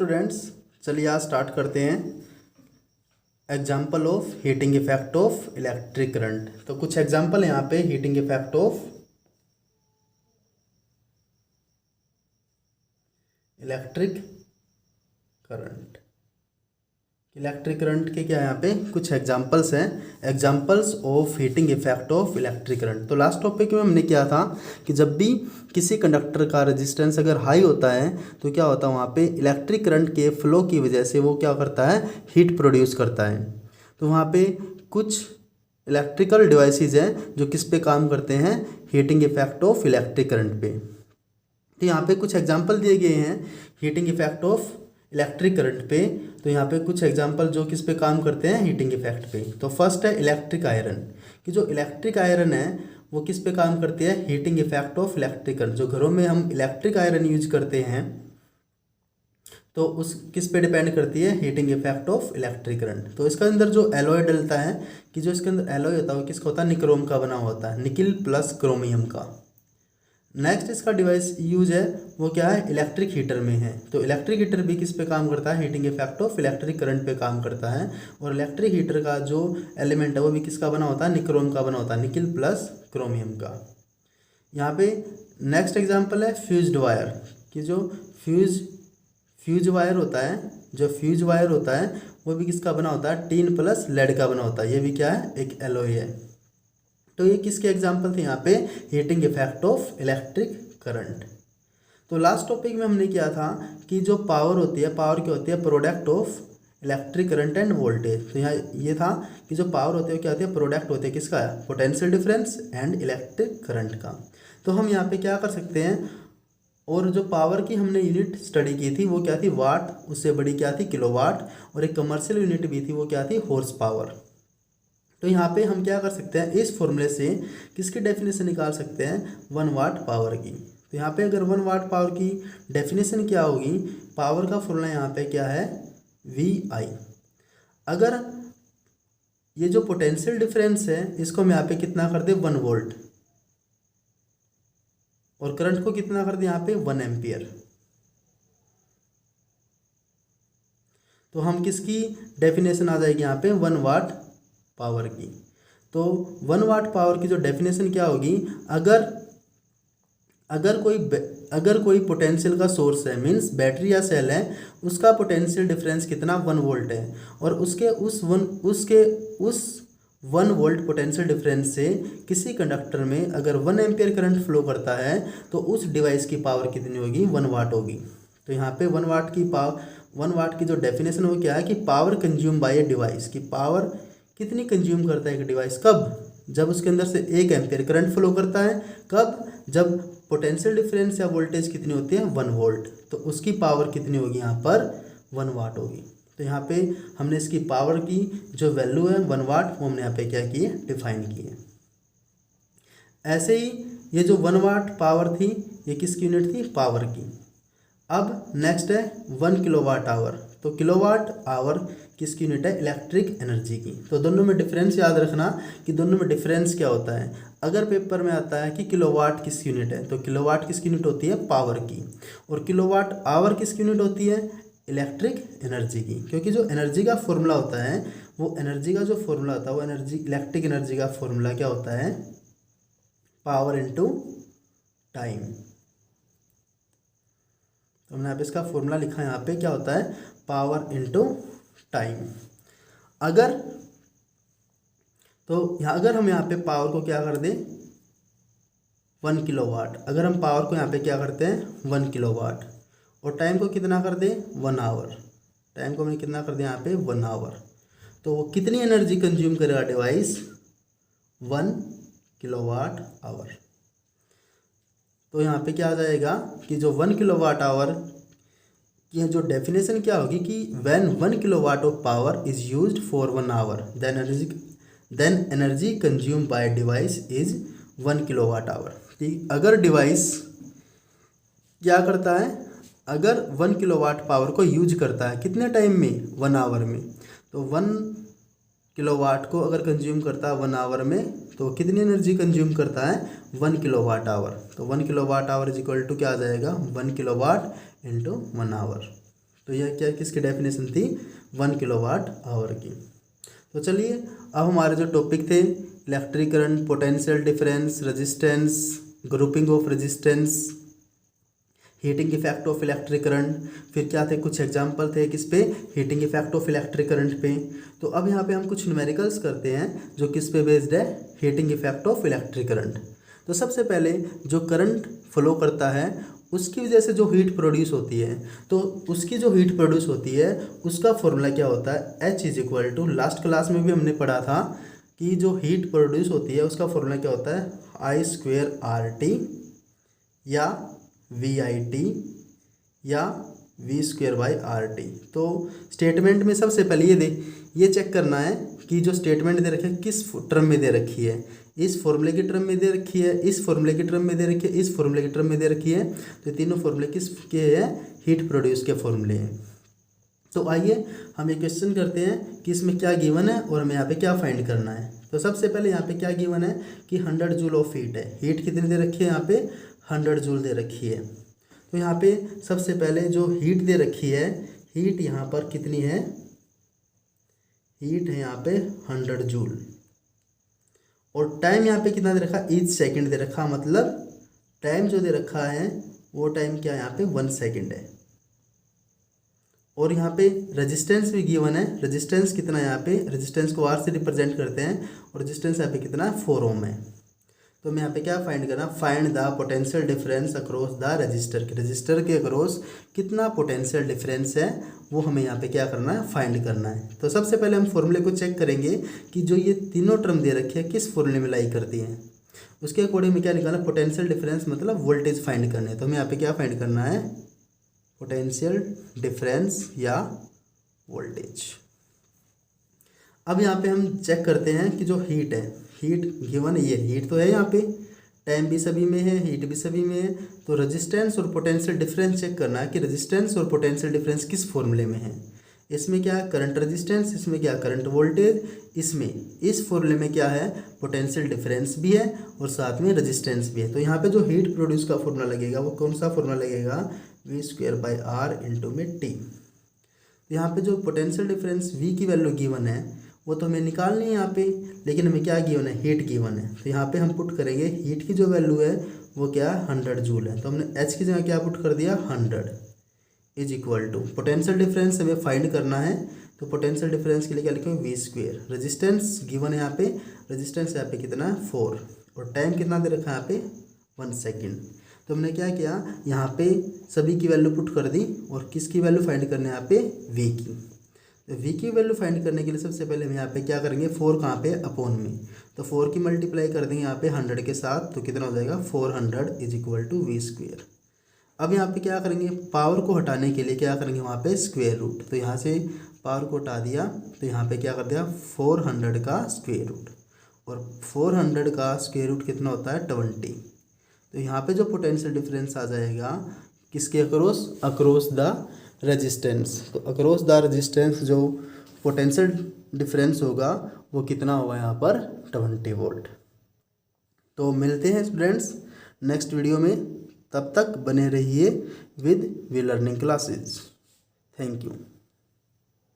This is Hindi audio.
स्टूडेंट्स, चलिए आज स्टार्ट करते हैं example of heating effect of electric current. तो कुछ एग्जाम्पल यहाँ पे heating effect of electric current. Electric current के क्या यहाँ पे कुछ एग्जांपल्स हैं, examples of heating effect of electric current. तो लास्ट टॉपिक में हमने किया था कि जब भी किसी कंडक्टर का रेजिस्टेंस अगर हाई होता है तो क्या होता है, वहाँ पे इलेक्ट्रिक करंट के फ्लो की वजह से वो क्या करता है, हीट प्रोड्यूस करता है। तो वहाँ पे कुछ इलेक्ट्रिकल डिवाइसेज हैं जो किस पे काम करते हैं, heating effect of electric current पे। तो यहाँ पे कुछ एग्जाम्पल दिए गए हैं heating effect of electric current पे। तो यहाँ पे कुछ एग्जांपल जो किस पे काम करते हैं, हीटिंग इफेक्ट पे। तो फर्स्ट है इलेक्ट्रिक आयरन, कि जो इलेक्ट्रिक आयरन है वो किस पे काम करती है, heating effect of electric current. जो घरों में हम इलेक्ट्रिक आयरन यूज करते हैं तो उस किस पे डिपेंड करती है, heating effect of electric current. तो इसके अंदर जो एलॉय डलता है, कि जो इसके अंदर एलॉय होता है वो किसका होता है, निक्रोम का बना होता है, निकिल प्लस क्रोमियम का। नेक्स्ट इसका डिवाइस यूज है वो क्या है, इलेक्ट्रिक हीटर में है। तो इलेक्ट्रिक हीटर भी किस पे काम करता है, heating effect of electric current पे काम करता है। और इलेक्ट्रिक हीटर का जो एलिमेंट है वो भी किसका बना होता है, निक्रोम का बना होता है, निकिल प्लस क्रोमियम का। यहाँ पे नेक्स्ट एग्जांपल है फ्यूज्ड वायर, कि जो फ्यूज वायर होता है, जो फ्यूज वायर होता है वो भी किसका बना होता है, टीन प्लस लेड का बना होता है। ये भी क्या है, एक एलॉय है। तो ये किसके एग्जाम्पल थे यहाँ पे, heating effect of electric current. तो लास्ट टॉपिक में हमने किया था कि जो पावर होती है, पावर क्या होती है, product of electric current end voltage. तो यहाँ ये था कि जो पावर होती है क्या होती है, प्रोडक्ट होते हैं किसका, potential difference and electric current का। तो हम यहाँ पे क्या कर सकते हैं, और जो पावर की हमने यूनिट स्टडी की थी वो क्या थी, वाट, उससे बड़ी क्या थी, किलोवाट, और एक कमर्शियल यूनिट भी थी वो क्या थी, हॉर्स पावर। तो यहाँ पे हम क्या कर सकते हैं, इस फॉर्मूले से किसकी डेफिनेशन निकाल सकते हैं, 1 वाट पावर की। तो यहाँ पे अगर 1 वाट पावर की डेफिनेशन क्या होगी, पावर का फॉर्मूला यहाँ पे क्या है, VI। अगर ये जो पोटेंशियल डिफरेंस है इसको हम यहाँ पे कितना कर दे, 1 वोल्ट, और करंट को कितना कर दे यहाँ पे 1 एम्पियर। तो हम किसकी डेफिनेशन आ जाएगी यहाँ पे, 1 वाट पावर की। तो 1 वाट पावर की जो डेफिनेशन क्या होगी, अगर कोई पोटेंशियल का सोर्स है, मींस बैटरी या सेल है, उसका पोटेंशियल डिफरेंस कितना, 1 वोल्ट है, और उसके उस 1 वोल्ट पोटेंशियल डिफरेंस से किसी कंडक्टर में अगर 1 एम्पियर करंट फ्लो करता है तो उस डिवाइस की पावर कितनी होगी, 1 वाट होगी। तो यहाँ पे 1 वाट की जो डेफिनेशन वो क्या है, कि power consume by a device, की पावर कितनी कंज्यूम करता है एक डिवाइस, कब, जब उसके अंदर से 1 एम्पियर करंट फ्लो करता है, कब, जब पोटेंशियल डिफरेंस या वोल्टेज कितनी होती है, 1 वोल्ट, तो उसकी पावर कितनी होगी यहाँ पर, 1 वाट होगी। तो यहाँ पे हमने इसकी पावर की जो वैल्यू है 1 वाट, वो हमने यहाँ पे क्या की है, डिफाइन की है। ऐसे ही ये जो 1 वाट पावर थी ये किसकी यूनिट थी, पावर की। अब नेक्स्ट है 1 किलोवाट आवर। तो किलोवाट आवर किसकी यूनिट है, इलेक्ट्रिक एनर्जी की। तो दोनों में डिफरेंस याद रखना कि दोनों में डिफरेंस क्या होता है। अगर पेपर में आता है कि किलोवाट किसकी यूनिट है, तो किलोवाट किसकी यूनिट होती है, पावर की, और किलोवाट आवर किसकी यूनिट होती है, इलेक्ट्रिक एनर्जी की। क्योंकि जो एनर्जी का फॉर्मूला होता है, वो एनर्जी का जो फॉर्मूला होता है वो एनर्जी, इलेक्ट्रिक एनर्जी का फॉर्मूला क्या होता है, पावर इनटू टाइम। तो हमने यहाँ पे इसका फॉर्मूला लिखा है, यहाँ पे क्या होता है, पावर इनटू टाइम। अगर हम यहाँ पे पावर को क्या कर दें, 1 किलोवाट, अगर हम पावर को यहाँ पे क्या करते हैं, 1 किलोवाट, और टाइम को कितना कर दें, 1 आवर, टाइम को हमने कितना कर दिया यहाँ पे, 1 आवर, तो वो कितनी एनर्जी कंज्यूम करेगा डिवाइस, 1 किलोवाट आवर। तो यहाँ पे क्या आ जाएगा कि जो 1 किलोवाट आवर की जो डेफिनेशन क्या होगी, कि when 1 kilowatt of power is used for 1 hour then energy consume by device is 1 kilowatt hour. अगर डिवाइस क्या करता है, अगर 1 किलोवाट पावर को यूज करता है कितने टाइम में, 1 आवर में, तो 1 किलोवाट को अगर कंज्यूम करता है 1 आवर में, तो कितनी एनर्जी कंज्यूम करता है, 1 किलोवाट आवर। तो 1 kilowatt hour is equal to क्या आ जाएगा, 1 किलोवाट इंटू 1 आवर। तो यह क्या किसकी डेफिनेशन थी 1 किलोवाट आवर की। तो चलिए अब हमारे जो टॉपिक थे electric current, potential difference, resistance, grouping of resistance, heating effect of electric current, फिर क्या थे कुछ एग्जांपल थे किस पे, heating effect of electric current पे। तो अब यहाँ पे हम कुछ न्यूमेरिकल्स करते हैं जो किस पे बेस्ड है, heating effect of electric current. तो सबसे पहले जो करंट फ्लो करता है उसकी वजह से जो हीट प्रोड्यूस होती है, तो उसकी जो हीट प्रोड्यूस होती है उसका फॉर्मूला क्या होता है, H is equal to, last class में भी हमने पढ़ा था कि जो हीट प्रोड्यूस होती है उसका फॉर्मूला क्या होता है, I²RT या VIT या V²/RT। तो स्टेटमेंट में सबसे पहले ये चेक करना है कि जो स्टेटमेंट दे रखी है किस टर्म में दे रखी है, इस फॉर्मूले की टर्म में दे रखी है, इस फॉर्मूले की टर्म में दे रखी है, इस फॉर्मूले की टर्म में दे रखी है। तो तीनों फॉर्मूले किसके हैं, हीट प्रोड्यूस के फॉर्मूले हैं। तो आइए हम एक क्वेश्चन करते हैं कि इसमें क्या गिवन है और हमें यहाँ पे क्या फाइंड करना है। तो सबसे पहले यहाँ पे क्या गिवन है कि 100 जूल ऑफ हीट है, हीट कितनी दे रखी है, यहाँ पे 100 जूल दे रखी है। तो यहाँ पे सबसे पहले जो हीट दे रखी है, हीट यहाँ पर कितनी है, हीट है यहाँ पे 100 जूल, और टाइम यहाँ पे कितना दे रखा, ईच सेकंड दे रखा, मतलब टाइम जो दे रखा है वो टाइम क्या है यहाँ पे 1 सेकंड है। और यहाँ पे रेजिस्टेंस भी गिवन है, रेजिस्टेंस कितना है यहाँ पे, रेजिस्टेंस को R से रिप्रेजेंट करते हैं और रेजिस्टेंस यहाँ पे कितना 4 ओम है। तो हमें यहाँ पे क्या फाइंड करना, find the potential difference across the register, register के अक्रॉस कितना पोटेंशियल डिफरेंस है वो हमें यहाँ पे क्या करना है, फाइंड करना है। तो सबसे पहले हम फॉर्मूले को चेक करेंगे कि जो ये तीनों टर्म दे रखी है किस फॉर्मूले में लाई करती हैं, उसके अकॉर्डिंग में क्या निकालना, पोटेंशियल डिफरेंस मतलब वोल्टेज फाइंड करने है। तो हमें यहाँ पे क्या फाइंड करना है, पोटेंशियल डिफरेंस या वोल्टेज। अब यहाँ पे हम चेक करते हैं कि जो हीट है, हीट गिवन है, ये हीट तो है यहाँ पे, टाइम भी सभी में है, हीट भी सभी में है। तो रेजिस्टेंस और पोटेंशियल डिफरेंस चेक करना है कि रेजिस्टेंस और पोटेंशियल डिफरेंस किस फॉर्मूले में है। इसमें क्या है, करंट रेजिस्टेंस, इसमें क्या करंट वोल्टेज, इसमें इस फॉर्मूले में क्या है, पोटेंशियल डिफरेंस भी है और साथ में रेजिस्टेंस भी है। तो यहाँ पे जो हीट प्रोड्यूस का फॉर्मूला लगेगा वो कौन सा फॉर्मूला लगेगा, V²/R इंटू में T। यहाँ पे जो पोटेंशियल डिफरेंस V की वैल्यू गिवन है वो तो हमें निकालनी है यहाँ पे, लेकिन हमें क्या गिवन है, हीट गिवन है। तो यहाँ पे हम पुट करेंगे हीट की जो वैल्यू है वो क्या है, 100 जूल है। तो हमने H की जगह क्या पुट कर दिया, 100 is equal to, potential difference हमें फाइंड करना है। तो पोटेंशियल डिफरेंस के लिए क्या लिखेंगे, V²। रेजिस्टेंस गिवन है यहाँ पे, रेजिस्टेंस यहाँ पे कितना है 4, और टाइम कितना दे रखा है यहाँ पे 1 सेकेंड। तो हमने क्या किया, यहाँ पे सभी की वैल्यू पुट कर दी और किसकी वैल्यू फाइंड करने यहाँ पे, V की। तो V की वैल्यू फाइंड करने के लिए सबसे पहले हम यहाँ पे क्या करेंगे, 4 कहाँ पे, अपॉन में। तो 4 की मल्टीप्लाई कर देंगे यहाँ पे 100 के साथ, तो कितना हो जाएगा 400 इज इक्वल टू V²। अब यहाँ पे क्या करेंगे, पावर को हटाने के लिए क्या करेंगे वहाँ पे स्क्वायर रूट। तो यहाँ से पावर को हटा दिया तो यहाँ पे क्या कर दिया, 400 का स्क्वायर रूट, और 400 का स्क्वायर रूट कितना होता है 20। तो यहाँ पे जो पोटेंशियल डिफरेंस आ जाएगा किसके अक्रॉस, अक्रॉस द रेजिस्टेंस। तो अक्रॉस द रेजिस्टेंस जो पोटेंशियल डिफरेंस होगा वो कितना होगा यहाँ पर 20 वोल्ट। तो मिलते हैं स्टूडेंट्स नेक्स्ट वीडियो में, तब तक बने रहिए with We Learning Classes. Thank you.